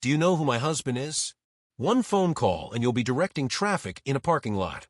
Do you know who my husband is? One phone call and you'll be directing traffic in a parking lot.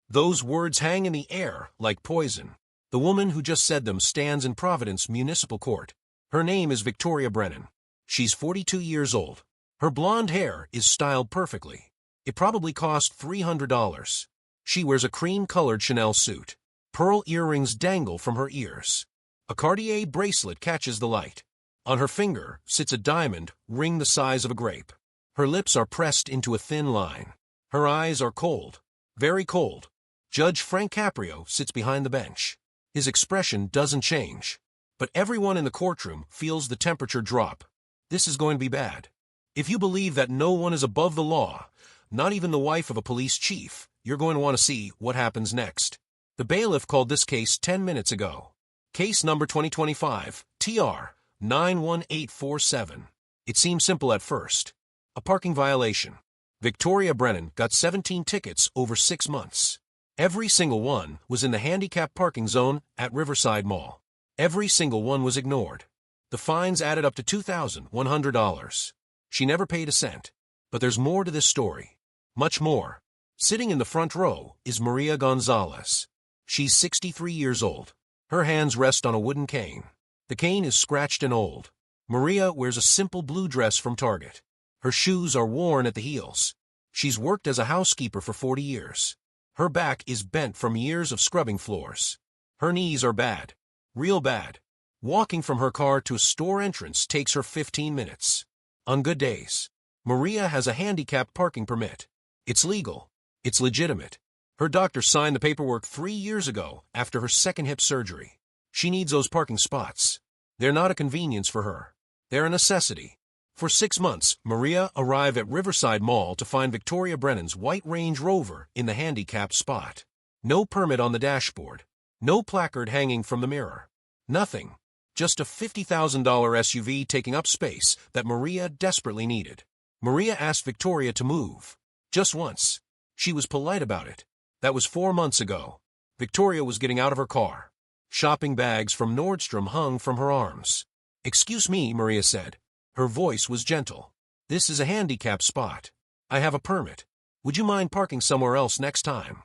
Those words hang in the air like poison. The woman who just said them stands in Providence Municipal Court. Her name is Victoria Brennan. She's 42 years old. Her blonde hair is styled perfectly. It probably cost $300. She wears a cream-colored Chanel suit. Pearl earrings dangle from her ears. A Cartier bracelet catches the light. On her finger sits a diamond ring the size of a grape. Her lips are pressed into a thin line. Her eyes are cold, very cold. Judge Frank Caprio sits behind the bench. His expression doesn't change. But everyone in the courtroom feels the temperature drop. This is going to be bad. If you believe that no one is above the law, not even the wife of a police chief, you're going to want to see what happens next. The bailiff called this case 10 minutes ago. Case number 2025, TR 91847. It seemed simple at first. A parking violation. Victoria Brennan got 17 tickets over 6 months. Every single one was in the handicapped parking zone at Riverside Mall. Every single one was ignored. The fines added up to $2,100. She never paid a cent. But there's more to this story. Much more. Sitting in the front row is Maria Gonzalez. She's 63 years old. Her hands rest on a wooden cane. The cane is scratched and old. Maria wears a simple blue dress from Target. Her shoes are worn at the heels. She's worked as a housekeeper for 40 years. Her back is bent from years of scrubbing floors. Her knees are bad. Real bad. Walking from her car to a store entrance takes her 15 minutes. On good days, Maria has a handicapped parking permit. It's legal. It's legitimate. Her doctor signed the paperwork 3 years ago after her second hip surgery. She needs those parking spots. They're not a convenience for her. They're a necessity. For 6 months, Maria arrived at Riverside Mall to find Victoria Brennan's white Range Rover in the handicapped spot. No permit on the dashboard. No placard hanging from the mirror. Nothing. Just a $50,000 SUV taking up space that Maria desperately needed. Maria asked Victoria to move. Just once. She was polite about it. That was 4 months ago. Victoria was getting out of her car. Shopping bags from Nordstrom hung from her arms. "Excuse me," Maria said. Her voice was gentle. "This is a handicapped spot. I have a permit. Would you mind parking somewhere else next time?"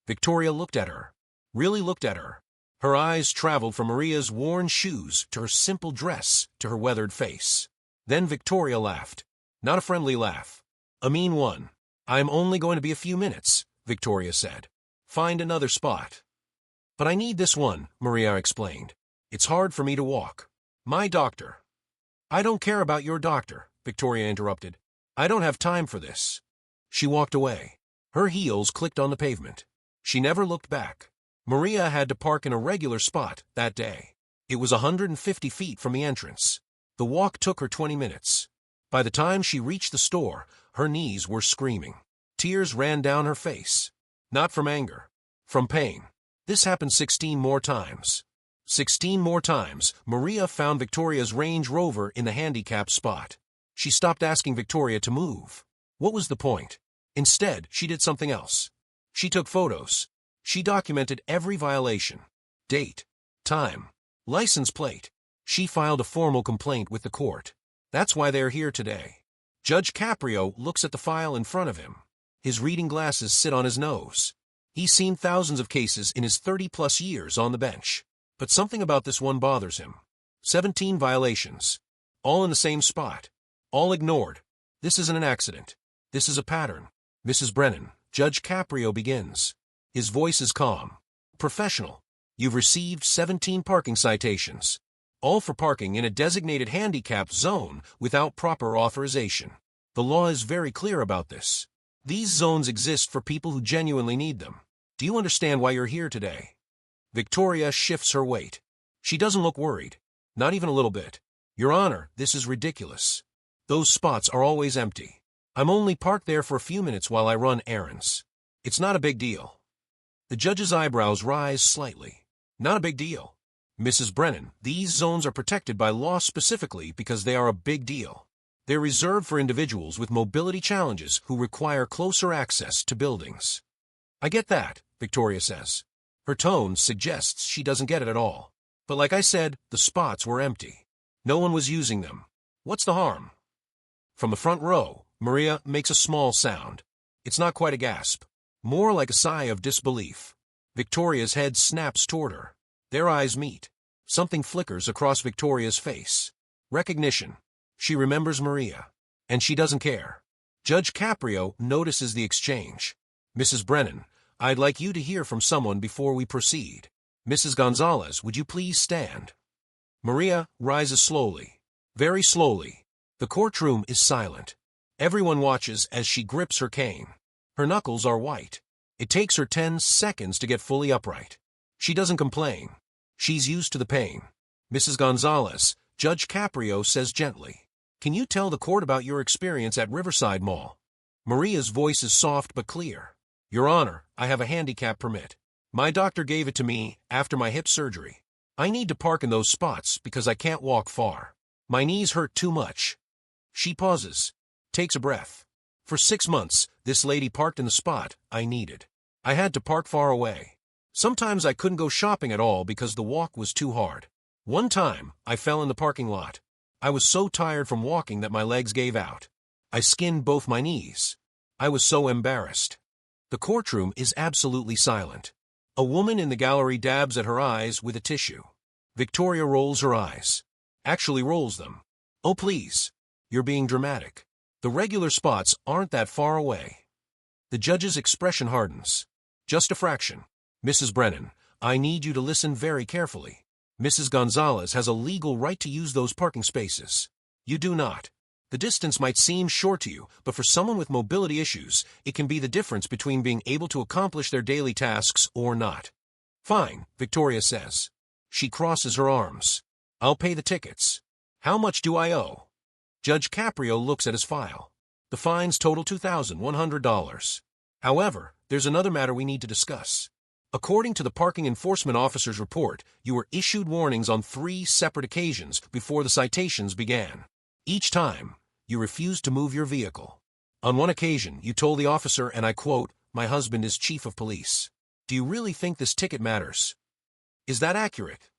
Victoria looked at her. Really looked at her. Her eyes traveled from Maria's worn shoes to her simple dress to her weathered face. Then Victoria laughed. Not a friendly laugh. A mean one. "I'm only going to be a few minutes," Victoria said. "Find another spot." "But I need this one," Maria explained. "It's hard for me to walk. My doctor." "I don't care about your doctor," Victoria interrupted. "I don't have time for this." She walked away. Her heels clicked on the pavement. She never looked back. Maria had to park in a regular spot that day. It was 150 feet from the entrance. The walk took her 20 minutes. By the time she reached the store, her knees were screaming. Tears ran down her face. Not from anger. From pain. This happened 16 more times. 16 more times, Maria found Victoria's Range Rover in the handicapped spot. She stopped asking Victoria to move. What was the point? Instead, she did something else. She took photos. She documented every violation. Date. Time. License plate. She filed a formal complaint with the court. That's why they're here today. Judge Caprio looks at the file in front of him. His reading glasses sit on his nose. He's seen thousands of cases in his 30-plus years on the bench. But something about this one bothers him. 17 violations. All in the same spot. All ignored. This isn't an accident. This is a pattern. "Mrs. Brennan," Judge Caprio begins. His voice is calm. Professional. "You've received 17 parking citations. All for parking in a designated handicapped zone without proper authorization. The law is very clear about this. These zones exist for people who genuinely need them. Do you understand why you're here today?" Victoria shifts her weight. She doesn't look worried. Not even a little bit. "Your Honor, this is ridiculous. Those spots are always empty. I'm only parked there for a few minutes while I run errands. It's not a big deal." The judge's eyebrows rise slightly. "Not a big deal. Mrs. Brennan, these zones are protected by law specifically because they are a big deal. They're reserved for individuals with mobility challenges who require closer access to buildings." "I get that," Victoria says. Her tone suggests she doesn't get it at all. "But like I said, the spots were empty. No one was using them. What's the harm?" From the front row, Maria makes a small sound. It's not quite a gasp. More like a sigh of disbelief. Victoria's head snaps toward her. Their eyes meet. Something flickers across Victoria's face. Recognition. She remembers Maria. And she doesn't care. Judge Caprio notices the exchange. Mrs. Brennan, I'd like you to hear from someone before we proceed. Mrs. Gonzalez, would you please stand? Maria rises slowly. Very slowly. The courtroom is silent. Everyone watches as she grips her cane. Her knuckles are white. It takes her 10 seconds to get fully upright. She doesn't complain. She's used to the pain. Mrs. Gonzalez, Judge Caprio says gently, can you tell the court about your experience at Riverside Mall? Maria's voice is soft but clear. Your Honor, I have a handicap permit. My doctor gave it to me after my hip surgery. I need to park in those spots because I can't walk far. My knees hurt too much. She pauses, takes a breath. For 6 months, this lady parked in the spot I needed. I had to park far away. Sometimes I couldn't go shopping at all because the walk was too hard. One time, I fell in the parking lot. I was so tired from walking that my legs gave out. I skinned both my knees. I was so embarrassed. The courtroom is absolutely silent. A woman in the gallery dabs at her eyes with a tissue. Victoria rolls her eyes. Actually rolls them. Oh please. You're being dramatic. The regular spots aren't that far away. The judge's expression hardens. Just a fraction. Mrs. Brennan, I need you to listen very carefully. Mrs. Gonzalez has a legal right to use those parking spaces. You do not. The distance might seem short to you, but for someone with mobility issues, it can be the difference between being able to accomplish their daily tasks or not. Fine, Victoria says. She crosses her arms. I'll pay the tickets. How much do I owe? Judge Caprio looks at his file. The fines total $2,100. However, there's another matter we need to discuss. According to the parking enforcement officer's report, you were issued warnings on 3 separate occasions before the citations began. Each time, you refused to move your vehicle. On one occasion, you told the officer, and I quote, "My husband is chief of police." Do you really think this ticket matters? Is that accurate?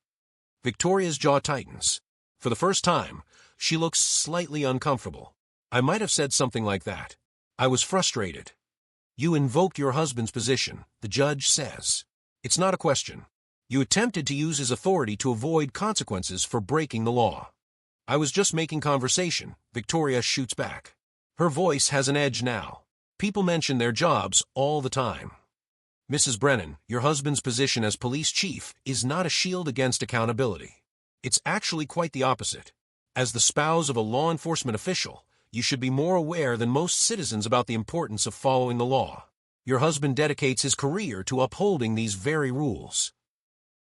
Victoria's jaw tightens. For the first time, she looks slightly uncomfortable. I might have said something like that. I was frustrated. You invoked your husband's position, the judge says. It's not a question. You attempted to use his authority to avoid consequences for breaking the law. I was just making conversation, Victoria shoots back. Her voice has an edge now. People mention their jobs all the time. Mrs. Brennan, your husband's position as police chief is not a shield against accountability. It's actually quite the opposite. As the spouse of a law enforcement official, you should be more aware than most citizens about the importance of following the law. Your husband dedicates his career to upholding these very rules.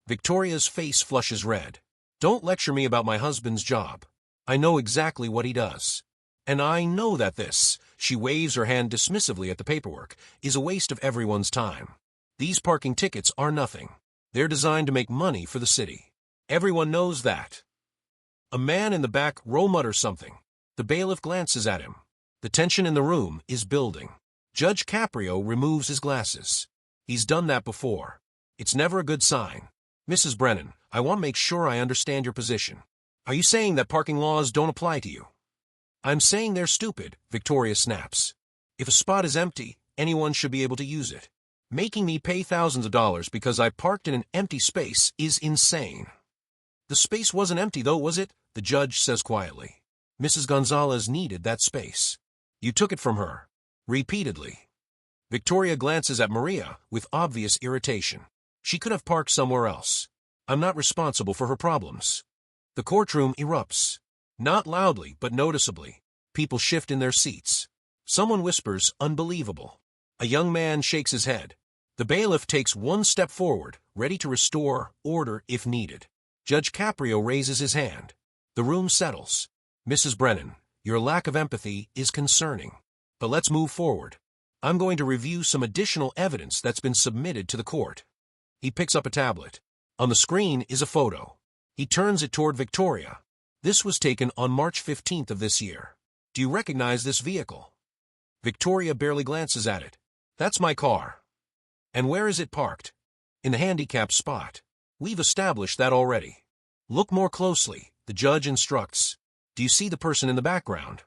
Victoria's face flushes red. Don't lecture me about my husband's job. I know exactly what he does. And I know that this, she waves her hand dismissively at the paperwork, is a waste of everyone's time. These parking tickets are nothing. They're designed to make money for the city. Everyone knows that. A man in the back row mutters something. The bailiff glances at him. The tension in the room is building. Judge Caprio removes his glasses. He's done that before. It's never a good sign. Mrs. Brennan, I want to make sure I understand your position. Are you saying that parking laws don't apply to you? I'm saying they're stupid, Victoria snaps. If a spot is empty, anyone should be able to use it. Making me pay thousands of dollars because I parked in an empty space is insane. The space wasn't empty though, was it? The judge says quietly. Mrs. Gonzalez needed that space. You took it from her. Repeatedly. Victoria glances at Maria with obvious irritation. She could have parked somewhere else. I'm not responsible for her problems. The courtroom erupts. Not loudly, but noticeably. People shift in their seats. Someone whispers, "Unbelievable." A young man shakes his head. The bailiff takes one step forward, ready to restore order if needed. Judge Caprio raises his hand. The room settles. Mrs. Brennan, your lack of empathy is concerning. But let's move forward. I'm going to review some additional evidence that's been submitted to the court. He picks up a tablet. On the screen is a photo. He turns it toward Victoria. This was taken on March 15th of this year. Do you recognize this vehicle? Victoria barely glances at it. That's my car. And where is it parked? In the handicapped spot. We've established that already. Look more closely, the judge instructs. Do you see the person in the background?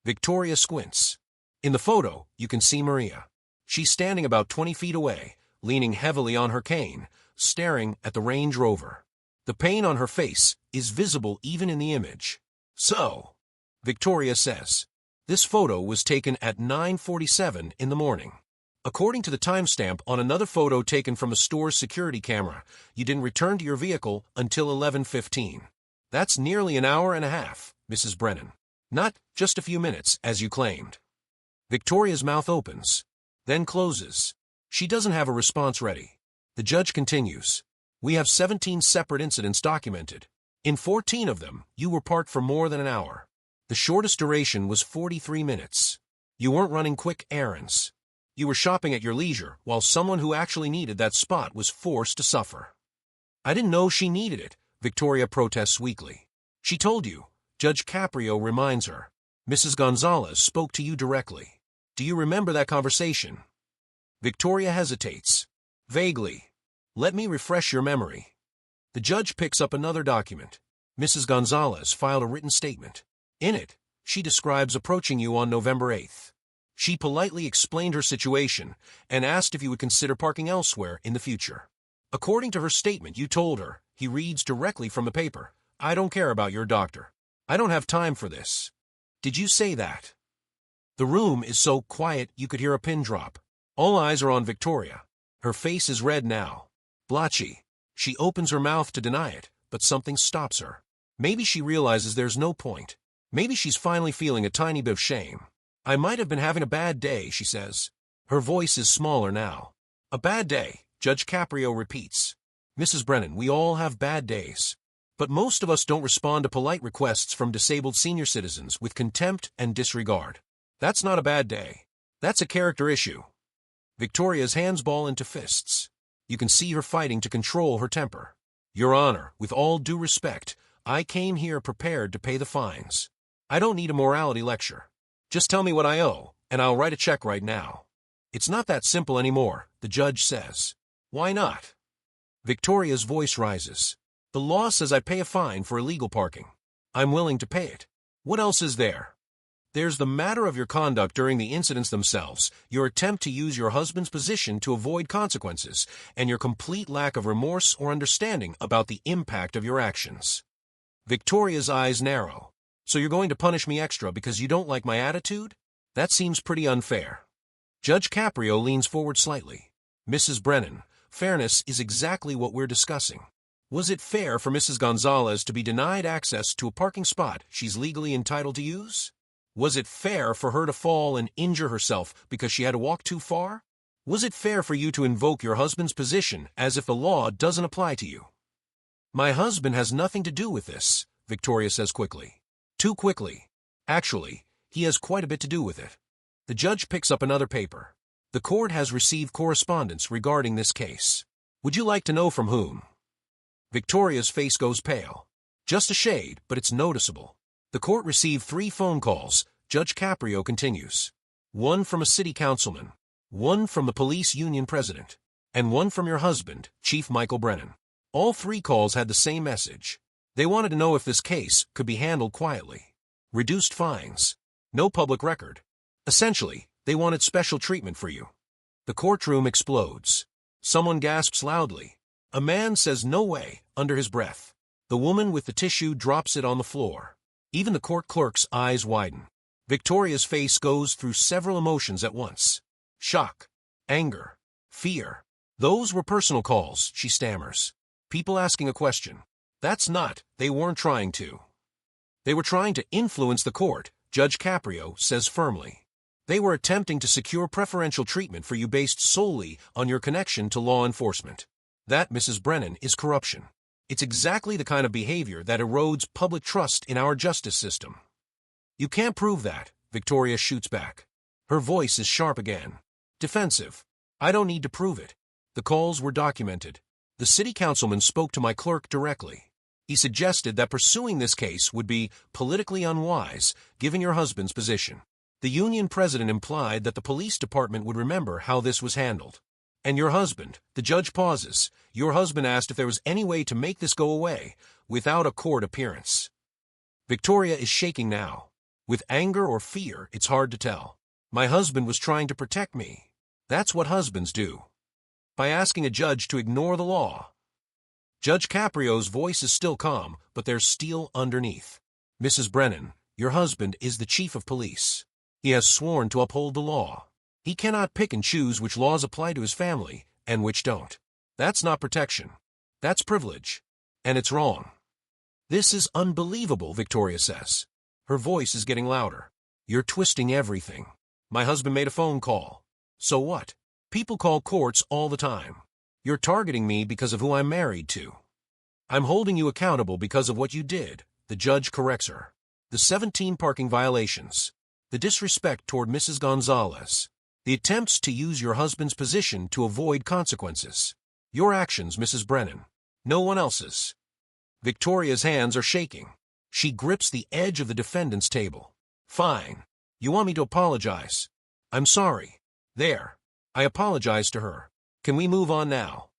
Victoria squints. In the photo, you can see Maria. She's standing about 20 feet away, leaning heavily on her cane, staring at the Range Rover. The pain on her face is visible even in the image. So, Victoria says, this photo was taken at 9:47 in the morning. According to the timestamp on another photo taken from a store's security camera, you didn't return to your vehicle until 11:15. That's nearly an hour and a half, Mrs. Brennan. Not just a few minutes, as you claimed. Victoria's mouth opens, then closes. She doesn't have a response ready. The judge continues. We have 17 separate incidents documented. In 14 of them, you were parked for more than an hour. The shortest duration was 43 minutes. You weren't running quick errands. You were shopping at your leisure while someone who actually needed that spot was forced to suffer. I didn't know she needed it, Victoria protests weakly. She told you. Judge Caprio reminds her. Mrs. Gonzalez spoke to you directly. Do you remember that conversation? Victoria hesitates. Vaguely. Let me refresh your memory. The judge picks up another document. Mrs. Gonzalez filed a written statement. In it, she describes approaching you on November 8th. She politely explained her situation and asked if you would consider parking elsewhere in the future. According to her statement, you told her, he reads directly from the paper, I don't care about your doctor. I don't have time for this. Did you say that? The room is so quiet you could hear a pin drop. All eyes are on Victoria. Her face is red now. Blotchy. She opens her mouth to deny it, but something stops her. Maybe she realizes there's no point. Maybe she's finally feeling a tiny bit of shame. I might have been having a bad day, she says. Her voice is smaller now. A bad day, Judge Caprio repeats. Mrs. Brennan, we all have bad days. But most of us don't respond to polite requests from disabled senior citizens with contempt and disregard. That's not a bad day. That's a character issue. Victoria's hands ball into fists. You can see her fighting to control her temper. Your Honor, with all due respect, I came here prepared to pay the fines. I don't need a morality lecture. Just tell me what I owe, and I'll write a check right now. It's not that simple anymore, the judge says. Why not? Victoria's voice rises. The law says I pay a fine for illegal parking. I'm willing to pay it. What else is there? There's the matter of your conduct during the incidents themselves, your attempt to use your husband's position to avoid consequences, and your complete lack of remorse or understanding about the impact of your actions. Victoria's eyes narrow. So you're going to punish me extra because you don't like my attitude? That seems pretty unfair. Judge Caprio leans forward slightly. Mrs. Brennan, fairness is exactly what we're discussing. Was it fair for Mrs. Gonzalez to be denied access to a parking spot she's legally entitled to use? Was it fair for her to fall and injure herself because she had to walk too far? Was it fair for you to invoke your husband's position as if the law doesn't apply to you? My husband has nothing to do with this, Victoria says quickly. Too quickly. Actually, he has quite a bit to do with it. The judge picks up another paper. The court has received correspondence regarding this case. Would you like to know from whom? Victoria's face goes pale. Just a shade, but it's noticeable. The court received 3 phone calls, Judge Caprio continues. 1 from a city councilman, 1 from the police union president, and 1 from your husband, Chief Michael Brennan. All 3 calls had the same message. They wanted to know if this case could be handled quietly. Reduced fines. No public record. Essentially, they wanted special treatment for you. The courtroom explodes. Someone gasps loudly. A man says no way under his breath. The woman with the tissue drops it on the floor. Even the court clerk's eyes widen. Victoria's face goes through several emotions at once. Shock, anger, fear. Those were personal calls, she stammers. People asking a question. That's not, they weren't trying to. They were trying to influence the court, Judge Caprio says firmly. They were attempting to secure preferential treatment for you based solely on your connection to law enforcement. That, Mrs. Brennan, is corruption. It's exactly the kind of behavior that erodes public trust in our justice system. You can't prove that, Victoria shoots back. Her voice is sharp again. Defensive. I don't need to prove it. The calls were documented. The city councilman spoke to my clerk directly. He suggested that pursuing this case would be politically unwise, given your husband's position. The union president implied that the police department would remember how this was handled. And your husband, the judge pauses. Your husband asked if there was any way to make this go away, without a court appearance. Victoria is shaking now. With anger or fear, it's hard to tell. My husband was trying to protect me. That's what husbands do. By asking a judge to ignore the law. Judge Caprio's voice is still calm, but there's steel underneath. Mrs. Brennan, your husband is the chief of police. He has sworn to uphold the law. He cannot pick and choose which laws apply to his family and which don't. That's not protection. That's privilege. And it's wrong. This is unbelievable, Victoria says. Her voice is getting louder. You're twisting everything. My husband made a phone call. So what? People call courts all the time. You're targeting me because of who I'm married to. I'm holding you accountable because of what you did, the judge corrects her. The 17 parking violations. The disrespect toward Mrs. Gonzalez. The attempts to use your husband's position to avoid consequences. Your actions, Mrs. Brennan. No one else's. Victoria's hands are shaking. She grips the edge of the defendant's table. Fine. You want me to apologize? I'm sorry. There. I apologize to her. Can we move on now?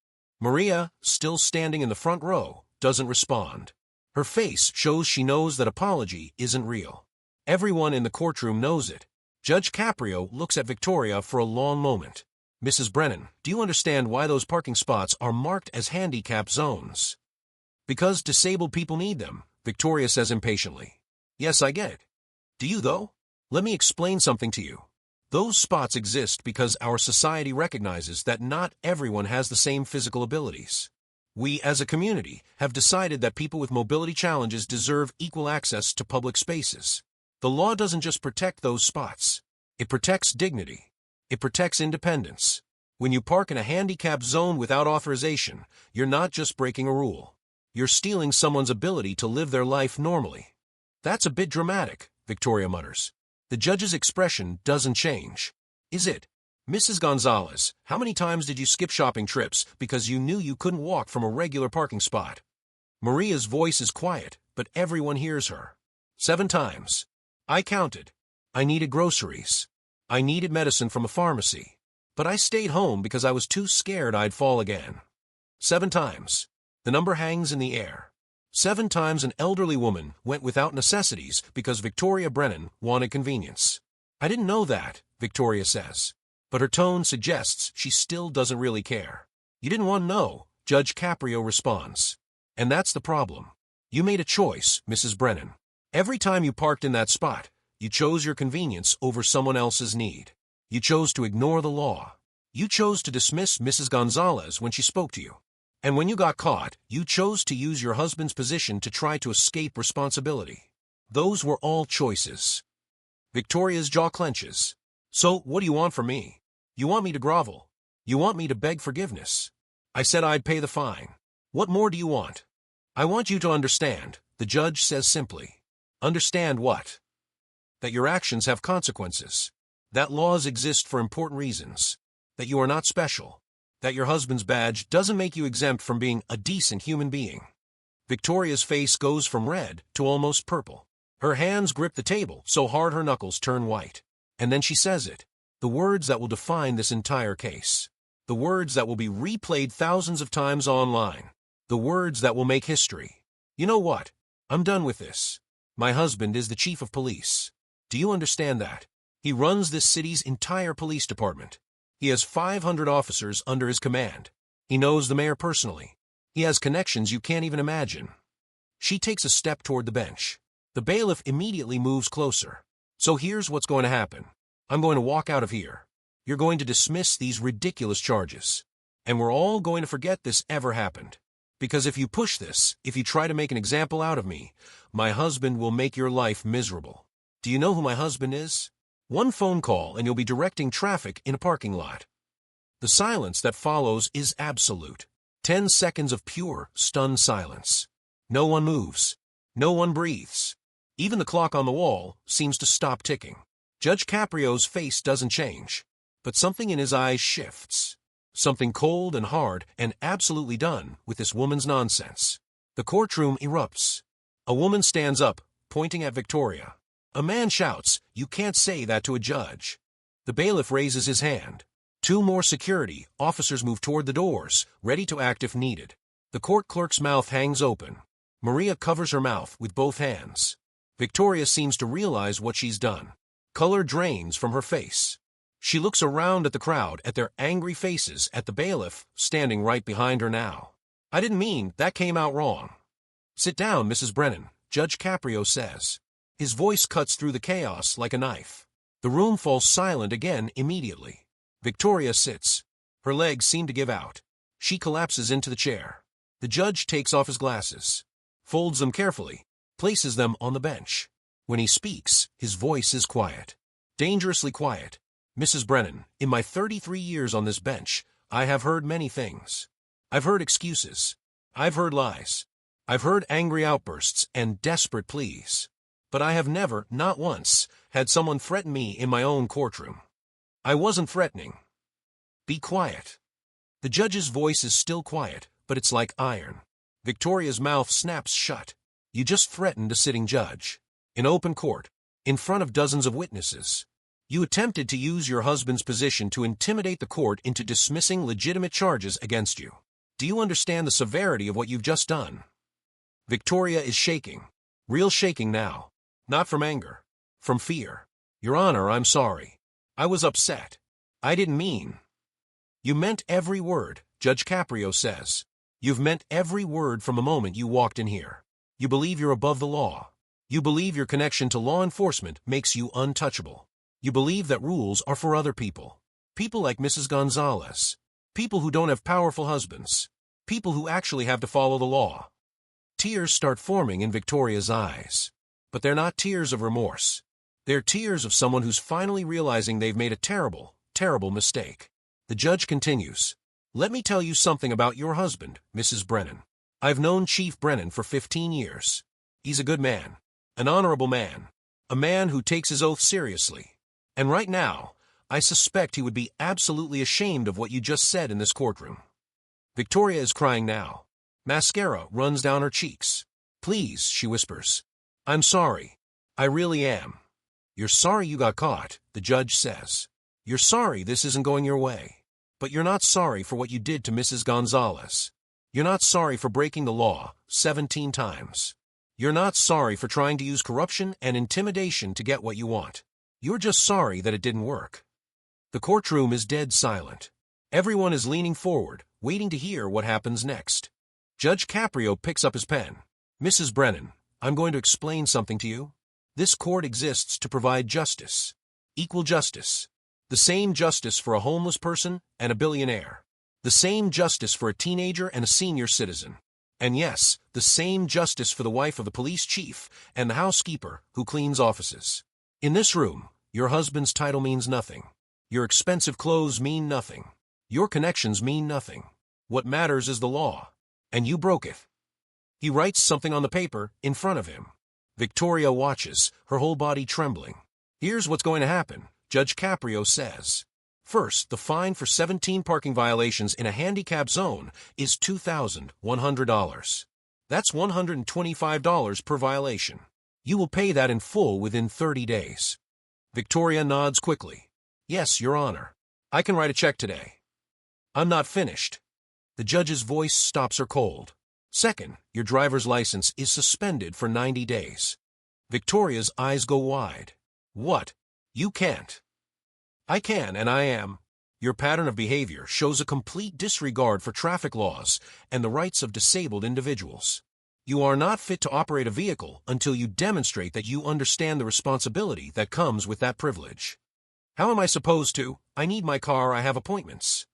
Maria, still standing in the front row, doesn't respond. Her face shows she knows that apology isn't real. Everyone in the courtroom knows it. Judge Caprio looks at Victoria for a long moment. Mrs. Brennan, do you understand why those parking spots are marked as handicapped zones? Because disabled people need them, Victoria says impatiently. Yes, I get it. Do you, though? Let me explain something to you. Those spots exist because our society recognizes that not everyone has the same physical abilities. We, as a community, have decided that people with mobility challenges deserve equal access to public spaces. The law doesn't just protect those spots. It protects dignity. It protects independence. When you park in a handicapped zone without authorization, you're not just breaking a rule. You're stealing someone's ability to live their life normally. That's a bit dramatic, Victoria mutters. The judge's expression doesn't change. Is it? Mrs. Gonzalez, how many times did you skip shopping trips because you knew you couldn't walk from a regular parking spot? Maria's voice is quiet, but everyone hears her. 7 times. I counted. I needed groceries. I needed medicine from a pharmacy. But I stayed home because I was too scared I'd fall again. 7 times. The number hangs in the air. 7 times an elderly woman went without necessities because Victoria Brennan wanted convenience. I didn't know that, Victoria says. But her tone suggests she still doesn't really care. You didn't want to know, Judge Caprio responds. And that's the problem. You made a choice, Mrs. Brennan. Every time you parked in that spot, you chose your convenience over someone else's need. You chose to ignore the law. You chose to dismiss Mrs. Gonzalez when she spoke to you. And when you got caught, you chose to use your husband's position to try to escape responsibility. Those were all choices. Victoria's jaw clenches. So, what do you want from me? You want me to grovel? You want me to beg forgiveness? I said I'd pay the fine. What more do you want? I want you to understand, the judge says simply. Understand what? That your actions have consequences. That laws exist for important reasons. That you are not special. That your husband's badge doesn't make you exempt from being a decent human being. Victoria's face goes from red to almost purple. Her hands grip the table so hard her knuckles turn white. And then she says it. The words that will define this entire case. The words that will be replayed thousands of times online. The words that will make history. You know what? I'm done with this. My husband is the chief of police. Do you understand that? He runs this city's entire police department. He has 500 officers under his command. He knows the mayor personally. He has connections you can't even imagine. She takes a step toward the bench. The bailiff immediately moves closer. So here's what's going to happen. I'm going to walk out of here. You're going to dismiss these ridiculous charges. And we're all going to forget this ever happened. Because if you push this, if you try to make an example out of me, my husband will make your life miserable. Do you know who my husband is? One phone call and you'll be directing traffic in a parking lot. The silence that follows is absolute. 10 seconds of pure, stunned silence. No one moves. No one breathes. Even the clock on the wall seems to stop ticking. Judge Caprio's face doesn't change, but something in his eyes shifts. Something cold and hard and absolutely done with this woman's nonsense. The courtroom erupts. A woman stands up, pointing at Victoria. A man shouts, "You can't say that to a judge." The bailiff raises his hand. 2 more security officers move toward the doors, ready to act if needed. The court clerk's mouth hangs open. Maria covers her mouth with both hands. Victoria seems to realize what she's done. Color drains from her face. She looks around at the crowd, at their angry faces, at the bailiff, standing right behind her now. I didn't mean, that came out wrong. Sit down, Mrs. Brennan, Judge Caprio says. His voice cuts through the chaos like a knife. The room falls silent again immediately. Victoria sits. Her legs seem to give out. She collapses into the chair. The judge takes off his glasses, folds them carefully, places them on the bench. When he speaks, his voice is quiet. Dangerously quiet. Mrs. Brennan, in my 33 years on this bench, I have heard many things. I've heard excuses. I've heard lies. I've heard angry outbursts and desperate pleas. But I have never, not once, had someone threaten me in my own courtroom. I wasn't threatening. Be quiet. The judge's voice is still quiet, but it's like iron. Victoria's mouth snaps shut. You just threatened a sitting judge. In open court, in front of dozens of witnesses. You attempted to use your husband's position to intimidate the court into dismissing legitimate charges against you. Do you understand the severity of what you've just done? Victoria is shaking. Real shaking now. Not from anger. From fear. Your Honor, I'm sorry. I was upset. I didn't mean. You meant every word, Judge Caprio says. You've meant every word from the moment you walked in here. You believe you're above the law. You believe your connection to law enforcement makes you untouchable. You believe that rules are for other people. People like Mrs. Gonzalez. People who don't have powerful husbands. People who actually have to follow the law. Tears start forming in Victoria's eyes. But they're not tears of remorse. They're tears of someone who's finally realizing they've made a terrible, terrible mistake. The judge continues. Let me tell you something about your husband, Mrs. Brennan. I've known Chief Brennan for 15 years. He's a good man. An honorable man. A man who takes his oath seriously. And right now, I suspect he would be absolutely ashamed of what you just said in this courtroom. Victoria is crying now. Mascara runs down her cheeks. Please, she whispers. I'm sorry. I really am. You're sorry you got caught, the judge says. You're sorry this isn't going your way. But you're not sorry for what you did to Mrs. Gonzalez. You're not sorry for breaking the law 17 times. You're not sorry for trying to use corruption and intimidation to get what you want. You're just sorry that it didn't work. The courtroom is dead silent. Everyone is leaning forward, waiting to hear what happens next. Judge Caprio picks up his pen. Mrs. Brennan, I'm going to explain something to you. This court exists to provide justice. Equal justice. The same justice for a homeless person and a billionaire. The same justice for a teenager and a senior citizen. And yes, the same justice for the wife of the police chief and the housekeeper who cleans offices. In this room, your husband's title means nothing. Your expensive clothes mean nothing. Your connections mean nothing. What matters is the law. And you broke it. He writes something on the paper in front of him. Victoria watches, her whole body trembling. Here's what's going to happen, Judge Caprio says. First, the fine for 17 parking violations in a handicapped zone is $2,100. That's $125 per violation. You will pay that in full within 30 days. Victoria nods quickly. Yes, Your Honor. I can write a check today. I'm not finished. The judge's voice stops her cold. Second, your driver's license is suspended for 90 days. Victoria's eyes go wide. What? You can't. I can, and I am. Your pattern of behavior shows a complete disregard for traffic laws and the rights of disabled individuals. You are not fit to operate a vehicle until you demonstrate that you understand the responsibility that comes with that privilege. How am I supposed to? I need my car, I have appointments.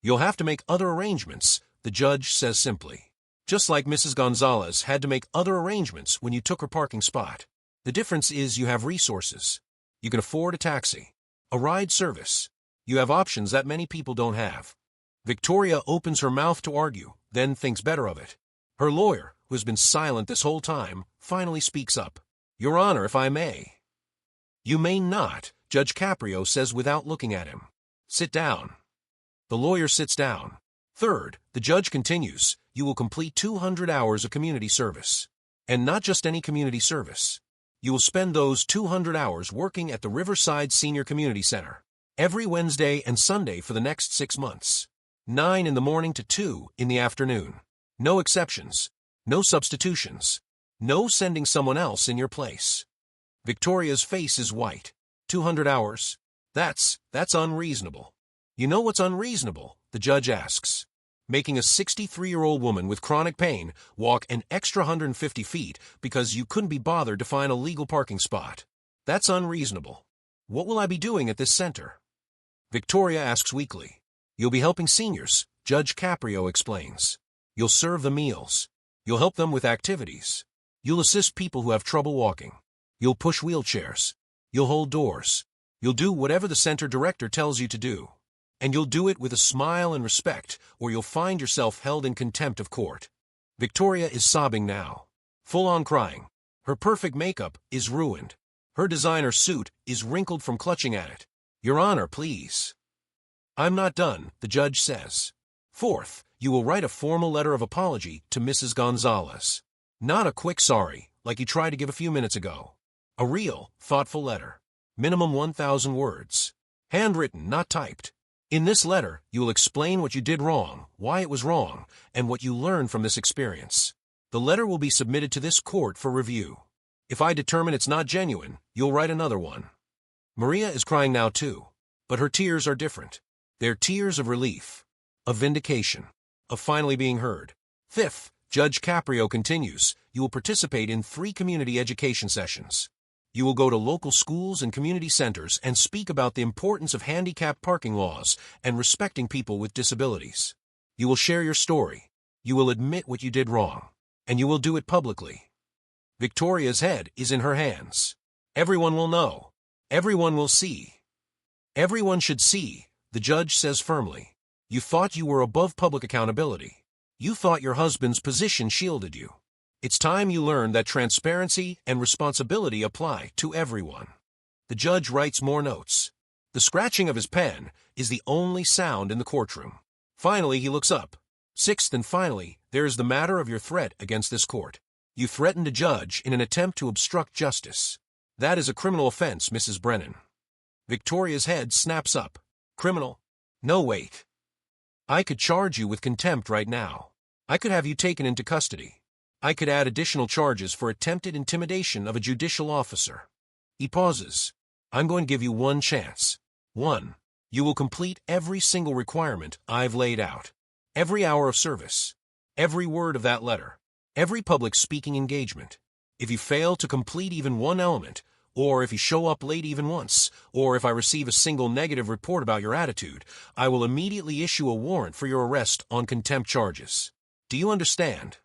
You'll have to make other arrangements, the judge says simply. Just like Mrs. Gonzalez had to make other arrangements when you took her parking spot. The difference is you have resources. You can afford a taxi, a ride service. You have options that many people don't have. Victoria opens her mouth to argue, then thinks better of it. Her lawyer, who has been silent this whole time, finally speaks up. Your Honor, if I may. You may not, Judge Caprio says without looking at him. Sit down. The lawyer sits down. Third, the judge continues, you will complete 200 hours of community service. And not just any community service. You will spend those 200 hours working at the Riverside Senior Community Center. Every Wednesday and Sunday for the next 6 months. 9 in the morning to 2 in the afternoon. No exceptions. No substitutions. No sending someone else in your place. Victoria's face is white. 200 hours? That's unreasonable. You know what's unreasonable? The judge asks. Making a 63-year-old woman with chronic pain walk an extra 150 feet because you couldn't be bothered to find a legal parking spot. That's unreasonable. What will I be doing at this center? Victoria asks weakly. You'll be helping seniors, Judge Caprio explains. You'll serve the meals. You'll help them with activities. You'll assist people who have trouble walking. You'll push wheelchairs. You'll hold doors. You'll do whatever the center director tells you to do. And you'll do it with a smile and respect, or you'll find yourself held in contempt of court. Victoria is sobbing now. Full-on crying. Her perfect makeup is ruined. Her designer suit is wrinkled from clutching at it. Your Honor, please. I'm not done, the judge says. Fourth, you will write a formal letter of apology to Mrs. Gonzalez. Not a quick sorry, like you tried to give a few minutes ago. A real, thoughtful letter. Minimum 1,000 words. Handwritten, not typed. In this letter, you will explain what you did wrong, why it was wrong, and what you learned from this experience. The letter will be submitted to this court for review. If I determine it's not genuine, you'll write another one. Maria is crying now too, but her tears are different. They're tears of relief, of vindication, of finally being heard. Fifth, Judge Caprio continues, you will participate in 3 community education sessions. You will go to local schools and community centers and speak about the importance of handicapped parking laws and respecting people with disabilities. You will share your story. You will admit what you did wrong. And you will do it publicly. Victoria's head is in her hands. Everyone will know. Everyone will see. Everyone should see, the judge says firmly. You thought you were above public accountability. You thought your husband's position shielded you. It's time you learned that transparency and responsibility apply to everyone. The judge writes more notes. The scratching of his pen is the only sound in the courtroom. Finally, he looks up. Sixth and finally, there is the matter of your threat against this court. You threatened a judge in an attempt to obstruct justice. That is a criminal offense, Mrs. Brennan. Victoria's head snaps up. Criminal? No, wait. I could charge you with contempt right now. I could have you taken into custody. I could add additional charges for attempted intimidation of a judicial officer. He pauses. I'm going to give you one chance. 1. You will complete every single requirement I've laid out. Every hour of service. Every word of that letter. Every public speaking engagement. If you fail to complete even one element, or if you show up late even once, or if I receive a single negative report about your attitude, I will immediately issue a warrant for your arrest on contempt charges. Do you understand?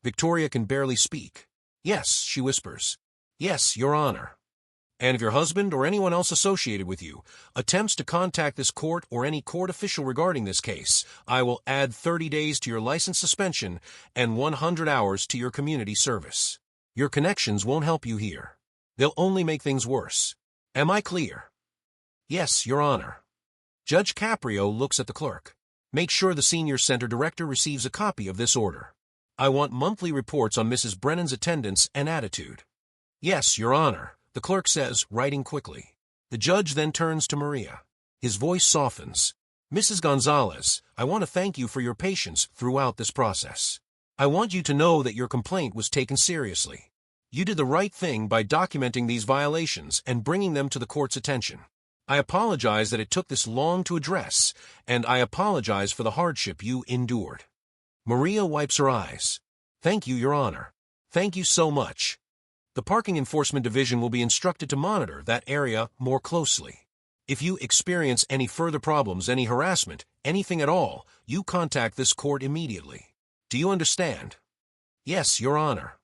Victoria can barely speak. Yes, she whispers. Yes, Your Honor. And if your husband or anyone else associated with you attempts to contact this court or any court official regarding this case, I will add 30 days to your license suspension and 100 hours to your community service. Your connections won't help you here. They'll only make things worse. Am I clear? Yes, Your Honor. Judge Caprio looks at the clerk. Make sure the senior center director receives a copy of this order. I want monthly reports on Mrs. Brennan's attendance and attitude. Yes, Your Honor, the clerk says, writing quickly. The judge then turns to Maria. His voice softens. Mrs. Gonzalez, I want to thank you for your patience throughout this process. I want you to know that your complaint was taken seriously. You did the right thing by documenting these violations and bringing them to the court's attention. I apologize that it took this long to address, and I apologize for the hardship you endured. Maria wipes her eyes. Thank you, Your Honor. Thank you so much. The Parking Enforcement Division will be instructed to monitor that area more closely. If you experience any further problems, any harassment, anything at all, you contact this court immediately. Do you understand? Yes, Your Honor.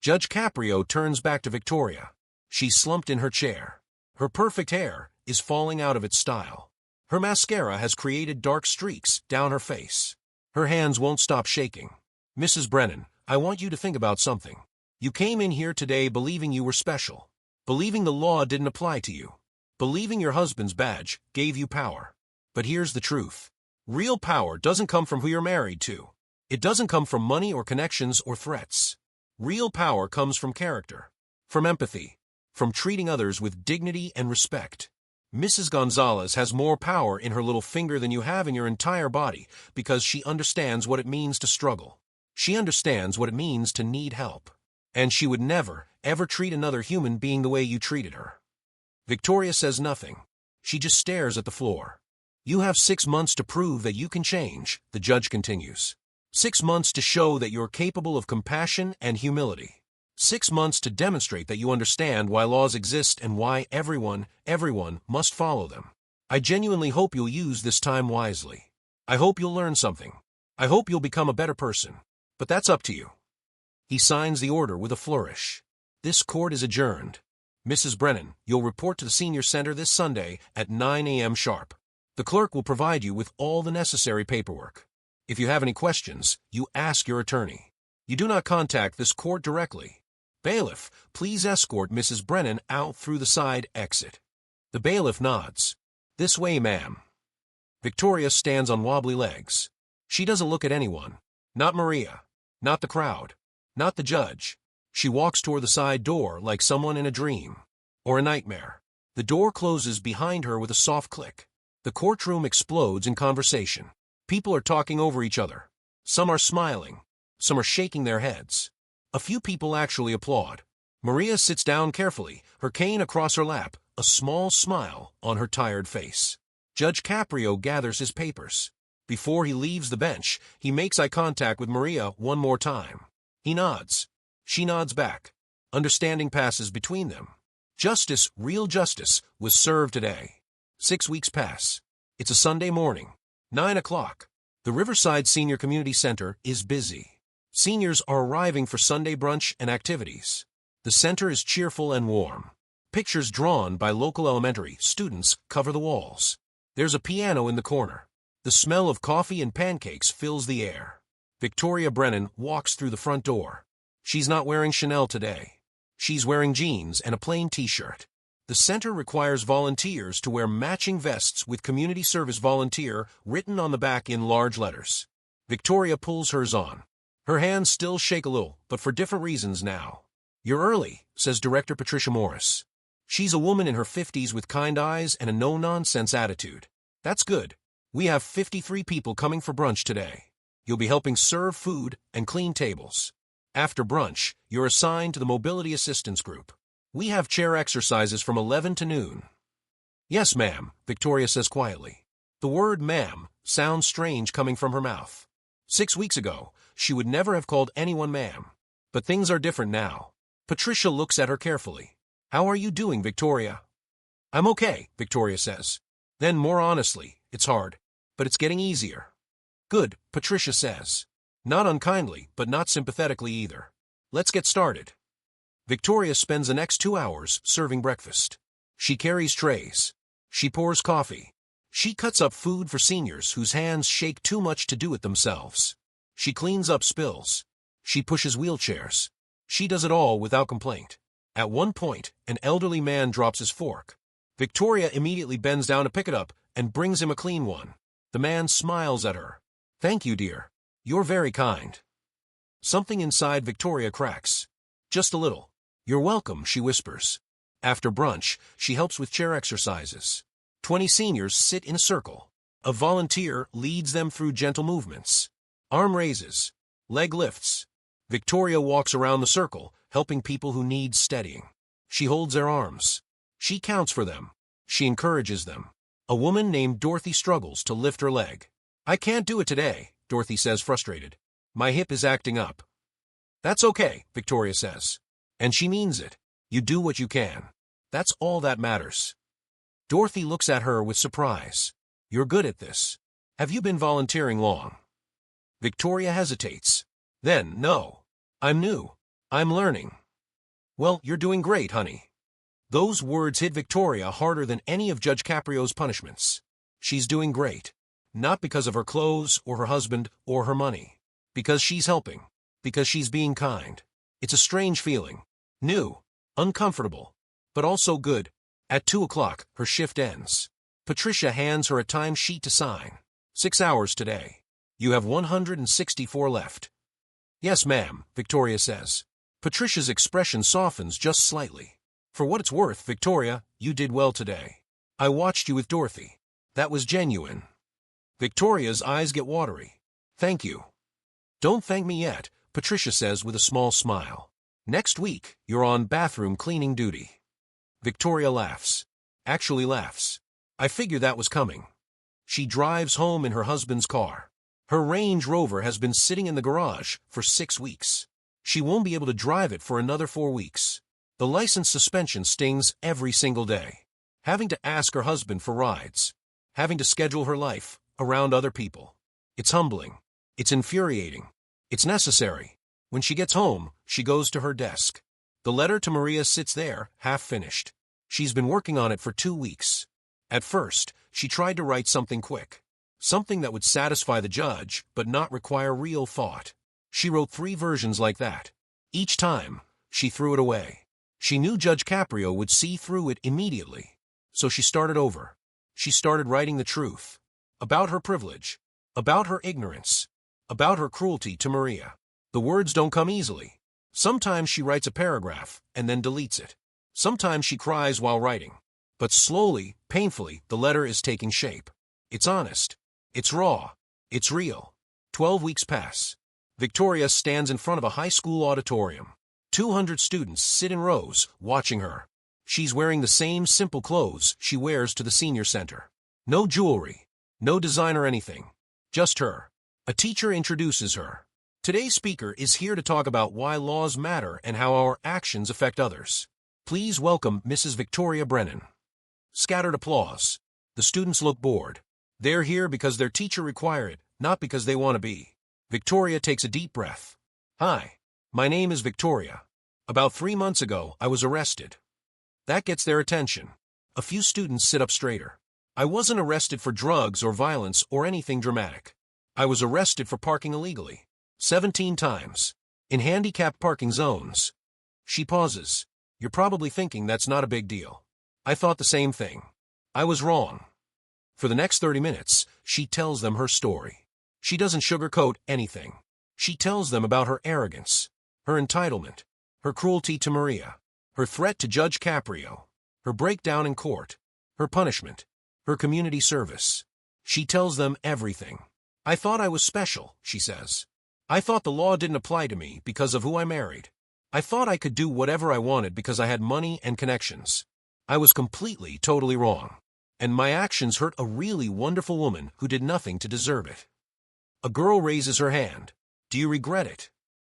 Judge Caprio turns back to Victoria. She's slumped in her chair. Her perfect hair is falling out of its style. Her mascara has created dark streaks down her face. Her hands won't stop shaking. Mrs. Brennan, I want you to think about something. You came in here today believing you were special, believing the law didn't apply to you, believing your husband's badge gave you power. But here's the truth. Real power doesn't come from who you're married to. It doesn't come from money or connections or threats. Real power comes from character, from empathy, from treating others with dignity and respect. Mrs. Gonzalez has more power in her little finger than you have in your entire body because she understands what it means to struggle. She understands what it means to need help. And she would never, ever treat another human being the way you treated her. Victoria says nothing. She just stares at the floor. You have 6 months to prove that you can change, the judge continues. 6 months to show that you're capable of compassion and humility. 6 months to demonstrate that you understand why laws exist and why everyone must follow them. I genuinely hope you'll use this time wisely. I hope you'll learn something. I hope you'll become a better person. But that's up to you. He signs the order with a flourish. This court is adjourned. Mrs. Brennan, you'll report to the senior center this Sunday at 9 a.m. sharp. The clerk will provide you with all the necessary paperwork. If you have any questions, you ask your attorney. You do not contact this court directly. Bailiff, please escort Mrs. Brennan out through the side exit. The bailiff nods. This way, ma'am. Victoria stands on wobbly legs. She doesn't look at anyone. Not Maria. Not the crowd. Not the judge. She walks toward the side door like someone in a dream. Or a nightmare. The door closes behind her with a soft click. The courtroom explodes in conversation. People are talking over each other. Some are smiling. Some are shaking their heads. A few people actually applaud. Maria sits down carefully, her cane across her lap, a small smile on her tired face. Judge Caprio gathers his papers. Before he leaves the bench, he makes eye contact with Maria one more time. He nods. She nods back. Understanding passes between them. Justice, real justice, was served today. 6 weeks pass. It's a Sunday morning. 9 o'clock. The Riverside Senior Community Center is busy. Seniors are arriving for Sunday brunch and activities. The center is cheerful and warm. Pictures drawn by local elementary students cover the walls. There's a piano in the corner. The smell of coffee and pancakes fills the air. Victoria Brennan walks through the front door. She's not wearing Chanel today. She's wearing jeans and a plain t-shirt. The center requires volunteers to wear matching vests with community service volunteer written on the back in large letters. Victoria pulls hers on. Her hands still shake a little, but for different reasons now. You're early, says Director Patricia Morris. She's a woman in her 50s with kind eyes and a no-nonsense attitude. That's good. We have 53 people coming for brunch today. You'll be helping serve food and clean tables. After brunch, you're assigned to the Mobility Assistance Group. We have chair exercises from 11 to noon. Yes, ma'am, Victoria says quietly. The word ma'am sounds strange coming from her mouth. 6 weeks ago, she would never have called anyone ma'am. But things are different now. Patricia looks at her carefully. How are you doing, Victoria? I'm okay, Victoria says. Then more honestly, it's hard, but it's getting easier. Good, Patricia says. Not unkindly, but not sympathetically either. Let's get started. Victoria spends the next 2 hours serving breakfast. She carries trays. She pours coffee. She cuts up food for seniors whose hands shake too much to do it themselves. She cleans up spills. She pushes wheelchairs. She does it all without complaint. At one point, an elderly man drops his fork. Victoria immediately bends down to pick it up and brings him a clean one. The man smiles at her. Thank you, dear. You're very kind. Something inside Victoria cracks. Just a little. You're welcome, she whispers. After brunch, she helps with chair exercises. 20 seniors sit in a circle. A volunteer leads them through gentle movements. Arm raises. Leg lifts. Victoria walks around the circle, helping people who need steadying. She holds their arms. She counts for them. She encourages them. A woman named Dorothy struggles to lift her leg. I can't do it today, Dorothy says, frustrated. My hip is acting up. That's okay, Victoria says. And she means it. You do what you can. That's all that matters. Dorothy looks at her with surprise. You're good at this. Have you been volunteering long? Victoria hesitates. Then, no. I'm new. I'm learning. Well, you're doing great, honey. Those words hit Victoria harder than any of Judge Caprio's punishments. She's doing great. Not because of her clothes or her husband or her money. Because she's helping. Because she's being kind. It's a strange feeling. New. Uncomfortable. But also good. At 2 o'clock, her shift ends. Patricia hands her a timesheet to sign. 6 hours today. You have 164 left. Yes, ma'am, Victoria says. Patricia's expression softens just slightly. For what it's worth, Victoria, you did well today. I watched you with Dorothy. That was genuine. Victoria's eyes get watery. Thank you. Don't thank me yet, Patricia says with a small smile. Next week, you're on bathroom cleaning duty. Victoria laughs. Actually laughs. I figure that was coming. She drives home in her husband's car. Her Range Rover has been sitting in the garage for 6 weeks. She won't be able to drive it for another 4 weeks. The license suspension stings every single day. Having to ask her husband for rides. Having to schedule her life around other people. It's humbling. It's infuriating. It's necessary. When she gets home, she goes to her desk. The letter to Maria sits there, half finished. She's been working on it for 2 weeks. At first, she tried to write something quick. Something that would satisfy the judge, but not require real thought. She wrote 3 versions like that. Each time, she threw it away. She knew Judge Caprio would see through it immediately. So she started over. She started writing the truth. About her privilege. About her ignorance. About her cruelty to Maria. The words don't come easily. Sometimes she writes a paragraph and then deletes it. Sometimes she cries while writing. But slowly, painfully, the letter is taking shape. It's honest. It's raw. It's real. 12 weeks pass. Victoria stands in front of a high school auditorium. 200 students sit in rows, watching her. She's wearing the same simple clothes she wears to the senior center. No jewelry. No designer anything. Just her. A teacher introduces her. Today's speaker is here to talk about why laws matter and how our actions affect others. Please welcome Mrs. Victoria Brennan. Scattered applause. The students look bored. They're here because their teacher required it, not because they want to be. Victoria takes a deep breath. Hi, my name is Victoria. About 3 months ago, I was arrested. That gets their attention. A few students sit up straighter. I wasn't arrested for drugs or violence or anything dramatic. I was arrested for parking illegally. 17 times. In handicapped parking zones. She pauses. You're probably thinking that's not a big deal. I thought the same thing. I was wrong. For the next 30 minutes, she tells them her story. She doesn't sugarcoat anything. She tells them about her arrogance, her entitlement, her cruelty to Maria, her threat to Judge Caprio, her breakdown in court, her punishment, her community service. She tells them everything. I thought I was special, she says. I thought the law didn't apply to me because of who I married. I thought I could do whatever I wanted because I had money and connections. I was completely, totally wrong. And my actions hurt a really wonderful woman who did nothing to deserve it. A girl raises her hand. Do you regret it?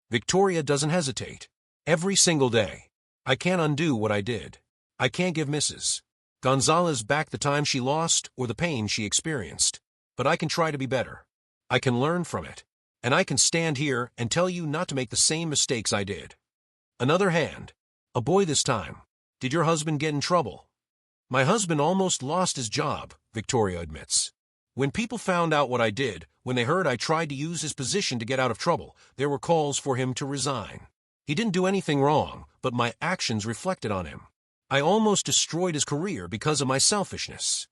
Victoria doesn't hesitate. Every single day. I can't undo what I did. I can't give Mrs. Gonzalez back the time she lost or the pain she experienced. But I can try to be better. I can learn from it. And I can stand here and tell you not to make the same mistakes I did. Another hand. A boy this time. Did your husband get in trouble? My husband almost lost his job, Victoria admits. When people found out what I did, when they heard I tried to use his position to get out of trouble, there were calls for him to resign. He didn't do anything wrong, but my actions reflected on him. I almost destroyed his career because of my selfishness.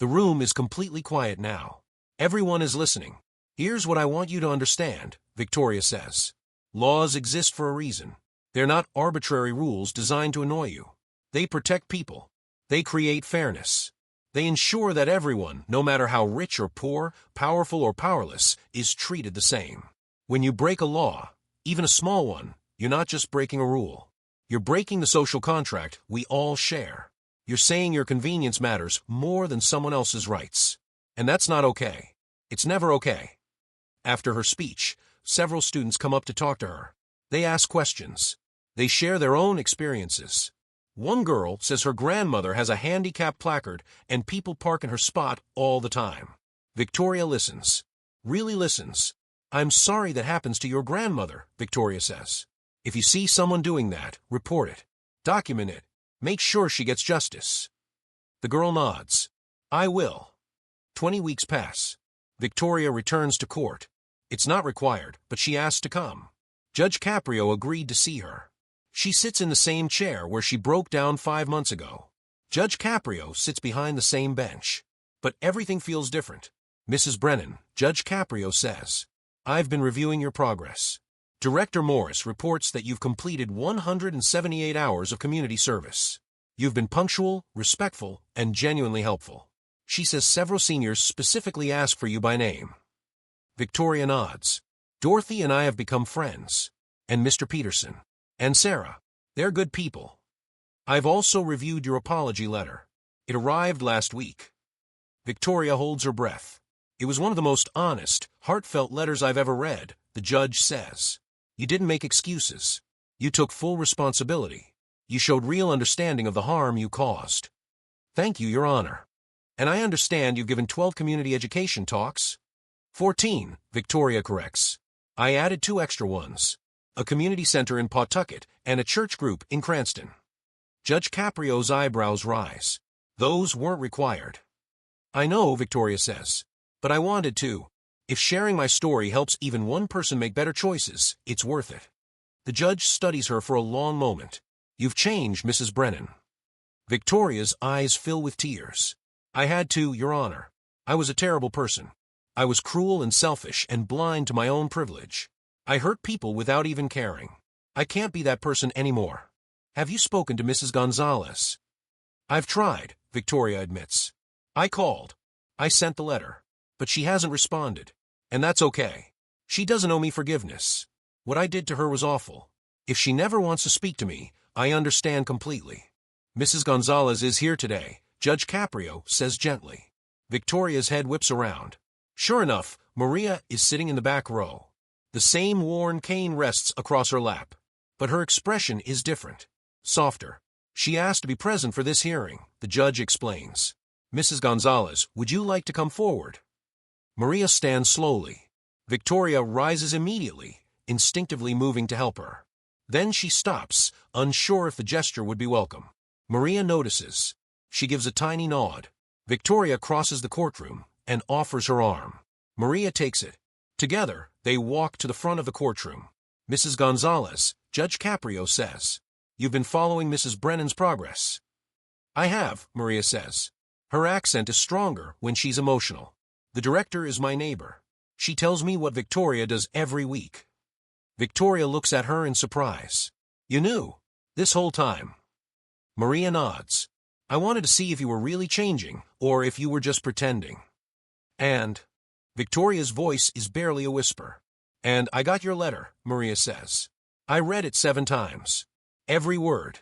The room is completely quiet now. Everyone is listening. Here's what I want you to understand, Victoria says. Laws exist for a reason. They're not arbitrary rules designed to annoy you. They protect people. They create fairness. They ensure that everyone, no matter how rich or poor, powerful or powerless, is treated the same. When you break a law, even a small one, you're not just breaking a rule. You're breaking the social contract we all share. You're saying your convenience matters more than someone else's rights. And that's not okay. It's never okay. After her speech, several students come up to talk to her. They ask questions. They share their own experiences. One girl says her grandmother has a handicapped placard and people park in her spot all the time. Victoria listens. Really listens. I'm sorry that happens to your grandmother, Victoria says. If you see someone doing that, report it. Document it. Make sure she gets justice. The girl nods. I will. 20 weeks pass. Victoria returns to court. It's not required, but she asked to come. Judge Caprio agreed to see her. She sits in the same chair where she broke down 5 months ago. Judge Caprio sits behind the same bench. But everything feels different. Mrs. Brennan, Judge Caprio says, I've been reviewing your progress. Director Morris reports that you've completed 178 hours of community service. You've been punctual, respectful, and genuinely helpful. She says several seniors specifically ask for you by name. Victoria nods. Dorothy and I have become friends. And Mr. Peterson. And Sarah. They're good people. I've also reviewed your apology letter. It arrived last week. Victoria holds her breath. It was one of the most honest, heartfelt letters I've ever read, the judge says. You didn't make excuses. You took full responsibility. You showed real understanding of the harm you caused. Thank you, Your Honor. And I understand you've given 12 community education talks. 14, Victoria corrects. I added 2 extra ones. A community center in Pawtucket and a church group in Cranston. Judge Caprio's eyebrows rise. Those weren't required. I know, Victoria says. But I wanted to. If sharing my story helps even one person make better choices, it's worth it. The judge studies her for a long moment. You've changed, Mrs. Brennan. Victoria's eyes fill with tears. I had to, Your Honor. I was a terrible person. I was cruel and selfish and blind to my own privilege. I hurt people without even caring. I can't be that person anymore. Have you spoken to Mrs. Gonzalez? I've tried, Victoria admits. I called. I sent the letter. But she hasn't responded. And that's okay. She doesn't owe me forgiveness. What I did to her was awful. If she never wants to speak to me, I understand completely. Mrs. Gonzalez is here today, Judge Caprio says gently. Victoria's head whips around. Sure enough, Maria is sitting in the back row. The same worn cane rests across her lap. But her expression is different. Softer. She asked to be present for this hearing, the judge explains. Mrs. Gonzalez, would you like to come forward? Maria stands slowly. Victoria rises immediately, instinctively moving to help her. Then she stops, unsure if the gesture would be welcome. Maria notices. She gives a tiny nod. Victoria crosses the courtroom and offers her arm. Maria takes it. Together, they walk to the front of the courtroom. Mrs. Gonzalez, Judge Caprio says. You've been following Mrs. Brennan's progress. I have, Maria says. Her accent is stronger when she's emotional. The director is my neighbor. She tells me what Victoria does every week. Victoria looks at her in surprise. You knew? This whole time? Maria nods. I wanted to see if you were really changing, or if you were just pretending. And? Victoria's voice is barely a whisper. And I got your letter, Maria says. I read it 7 times. Every word.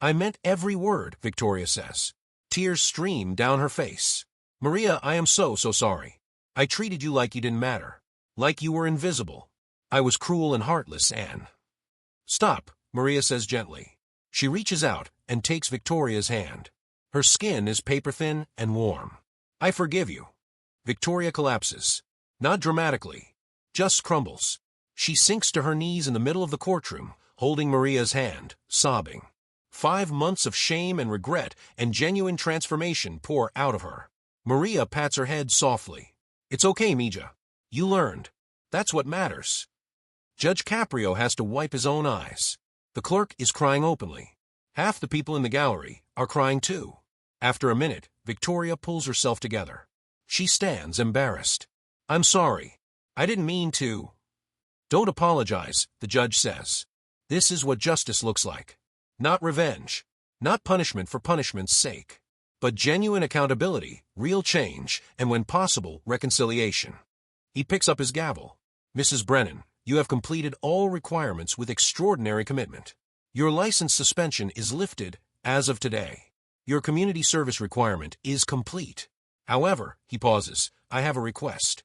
I meant every word, Victoria says. Tears stream down her face. Maria, I am so sorry. I treated you like you didn't matter. Like you were invisible. I was cruel and heartless, Anne. Stop, Maria says gently. She reaches out and takes Victoria's hand. Her skin is paper-thin and warm. I forgive you. Victoria collapses. Not dramatically. Just crumbles. She sinks to her knees in the middle of the courtroom, holding Maria's hand, sobbing. 5 months of shame and regret and genuine transformation pour out of her. Maria pats her head softly. It's okay, Mija. You learned. That's what matters. Judge Caprio has to wipe his own eyes. The clerk is crying openly. Half the people in the gallery are crying too. After a minute, Victoria pulls herself together. She stands embarrassed. I'm sorry. I didn't mean to. Don't apologize, the judge says. This is what justice looks like. Not revenge. Not punishment for punishment's sake. But genuine accountability, real change, and when possible, reconciliation. He picks up his gavel. Mrs. Brennan, you have completed all requirements with extraordinary commitment. Your license suspension is lifted as of today. Your community service requirement is complete. However, he pauses, I have a request.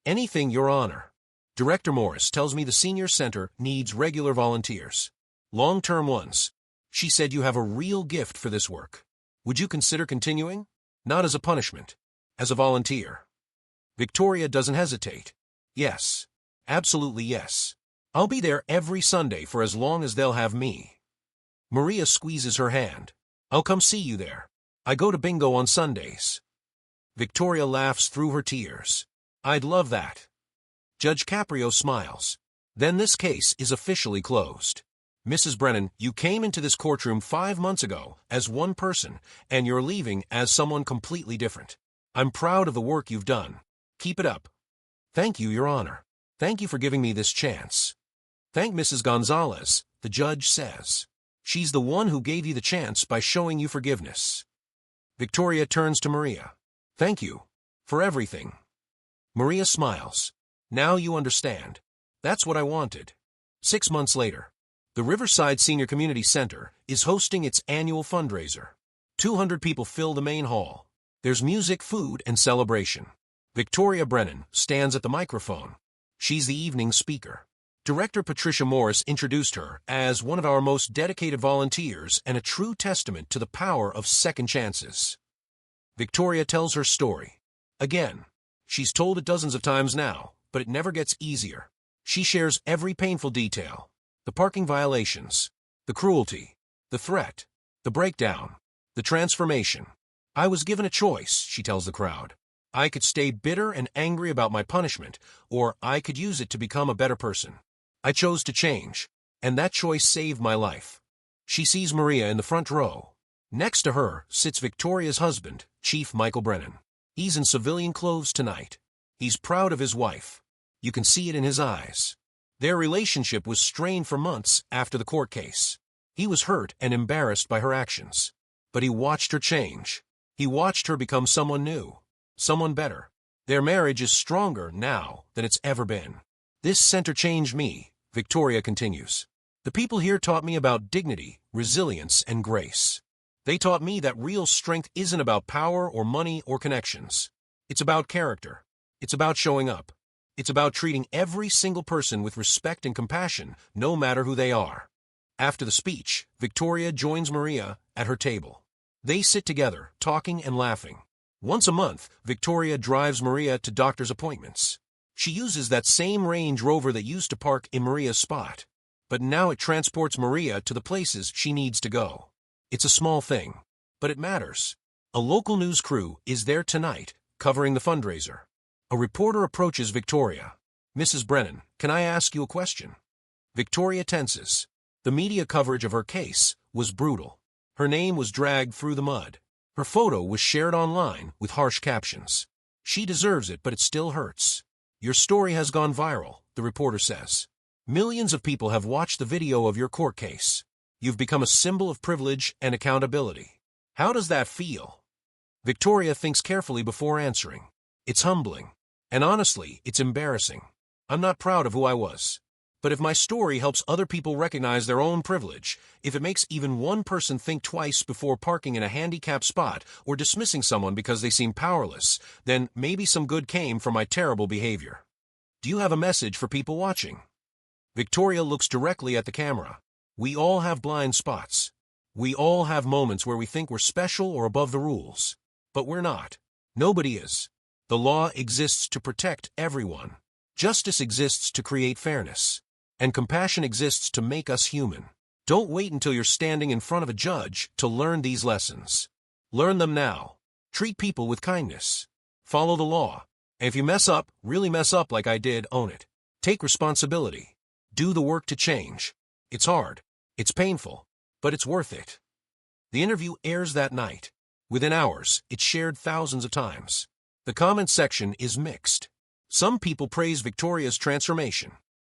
Anything, Your Honor. Director Morris tells me the senior center needs regular volunteers. Long-term ones. She said you have a real gift for this work. Would you consider continuing? Not as a punishment. As a volunteer. Victoria doesn't hesitate. Yes. Absolutely yes. I'll be there every Sunday for as long as they'll have me. Maria squeezes her hand. I'll come see you there. I go to bingo on Sundays. Victoria laughs through her tears. I'd love that. Judge Caprio smiles. Then this case is officially closed. Mrs. Brennan, you came into this courtroom 5 months ago as one person, and you're leaving as someone completely different. I'm proud of the work you've done. Keep it up. Thank you, Your Honor. Thank you for giving me this chance. Thank Mrs. Gonzalez, the judge says. She's the one who gave you the chance by showing you forgiveness. Victoria turns to Maria. Thank you. For everything. Maria smiles. Now you understand. That's what I wanted. 6 months later. The Riverside Senior Community Center is hosting its annual fundraiser. 200 people fill the main hall. There's music, food, and celebration. Victoria Brennan stands at the microphone. She's the evening speaker. Director Patricia Morris introduced her as one of our most dedicated volunteers and a true testament to the power of second chances. Victoria tells her story. Again, she's told it dozens of times now, but it never gets easier. She shares every painful detail. The parking violations, the cruelty, the threat, the breakdown, the transformation. I was given a choice, she tells the crowd. I could stay bitter and angry about my punishment, or I could use it to become a better person. I chose to change, and that choice saved my life. She sees Maria in the front row. Next to her sits Victoria's husband, Chief Michael Brennan. He's in civilian clothes tonight. He's proud of his wife. You can see it in his eyes. Their relationship was strained for months after the court case. He was hurt and embarrassed by her actions. But he watched her change. He watched her become someone new, someone better. Their marriage is stronger now than it's ever been. This center changed me, Victoria continues. The people here taught me about dignity, resilience, and grace. They taught me that real strength isn't about power or money or connections. It's about character. It's about showing up. It's about treating every single person with respect and compassion, no matter who they are. After the speech, Victoria joins Maria at her table. They sit together, talking and laughing. Once a month, Victoria drives Maria to doctor's appointments. She uses that same Range Rover that used to park in Maria's spot. But now it transports Maria to the places she needs to go. It's a small thing, but it matters. A local news crew is there tonight, covering the fundraiser. A reporter approaches Victoria. Mrs. Brennan, can I ask you a question? Victoria tenses. The media coverage of her case was brutal. Her name was dragged through the mud. Her photo was shared online with harsh captions. She deserves it, but it still hurts. Your story has gone viral, the reporter says. Millions of people have watched the video of your court case. You've become a symbol of privilege and accountability. How does that feel? Victoria thinks carefully before answering. It's humbling. And honestly, it's embarrassing. I'm not proud of who I was. But if my story helps other people recognize their own privilege, if it makes even one person think twice before parking in a handicapped spot or dismissing someone because they seem powerless, then maybe some good came from my terrible behavior. Do you have a message for people watching? Victoria looks directly at the camera. We all have blind spots. We all have moments where we think we're special or above the rules. But we're not. Nobody is. The law exists to protect everyone. Justice exists to create fairness. And compassion exists to make us human. Don't wait until you're standing in front of a judge to learn these lessons. Learn them now. Treat people with kindness. Follow the law. And if you mess up, really mess up like I did, own it. Take responsibility. Do the work to change. It's hard. It's painful. But it's worth it. The interview airs that night. Within hours, it's shared thousands of times. The comment section is mixed. Some people praise Victoria's transformation.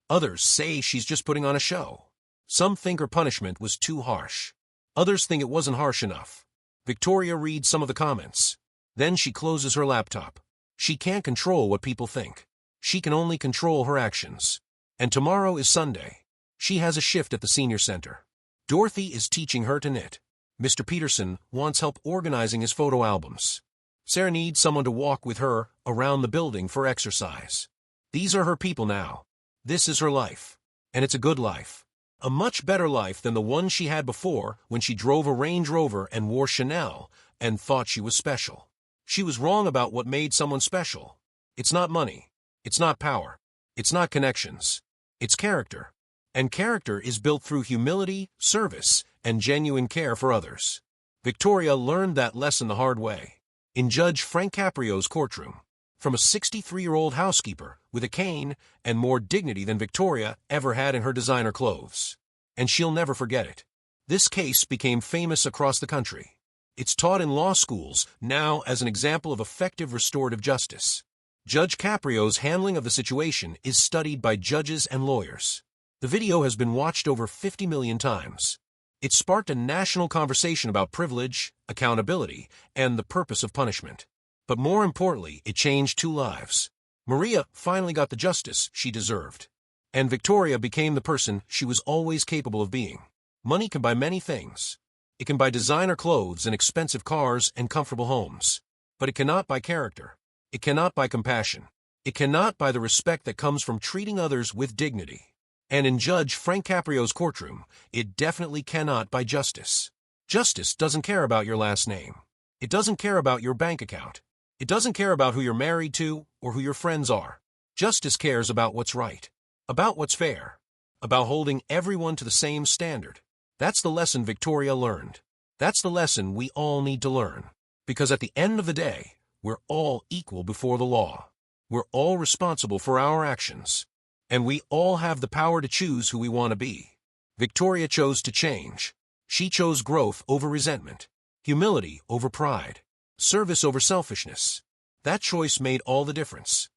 Others say she's just putting on a show. Some think her punishment was too harsh. Others think it wasn't harsh enough. Victoria reads some of the comments. Then she closes her laptop. She can't control what people think. She can only control her actions. And tomorrow is Sunday. She has a shift at the senior center. Dorothy is teaching her to knit. Mr. Peterson wants help organizing his photo albums. Sarah needs someone to walk with her around the building for exercise. These are her people now. This is her life. And it's a good life. A much better life than the one she had before when she drove a Range Rover and wore Chanel and thought she was special. She was wrong about what made someone special. It's not money. It's not power. It's not connections. It's character. And character is built through humility, service, and genuine care for others. Victoria learned that lesson the hard way. In Judge Frank Caprio's courtroom, from a 63-year-old housekeeper with a cane and more dignity than Victoria ever had in her designer clothes. And she'll never forget it. This case became famous across the country. It's taught in law schools now as an example of effective restorative justice. Judge Caprio's handling of the situation is studied by judges and lawyers. The video has been watched over 50 million times. It sparked a national conversation about privilege, accountability, and the purpose of punishment. But more importantly, it changed two lives. Maria finally got the justice she deserved. And Victoria became the person she was always capable of being. Money can buy many things. It can buy designer clothes and expensive cars and comfortable homes. But it cannot buy character. It cannot buy compassion. It cannot buy the respect that comes from treating others with dignity. And in Judge Frank Caprio's courtroom, it definitely cannot buy justice. Justice doesn't care about your last name. It doesn't care about your bank account. It doesn't care about who you're married to or who your friends are. Justice cares about what's right, about what's fair, about holding everyone to the same standard. That's the lesson Victoria learned. That's the lesson we all need to learn. Because at the end of the day, we're all equal before the law. We're all responsible for our actions. And we all have the power to choose who we want to be. Victoria chose to change. She chose growth over resentment, humility over pride, service over selfishness. That choice made all the difference.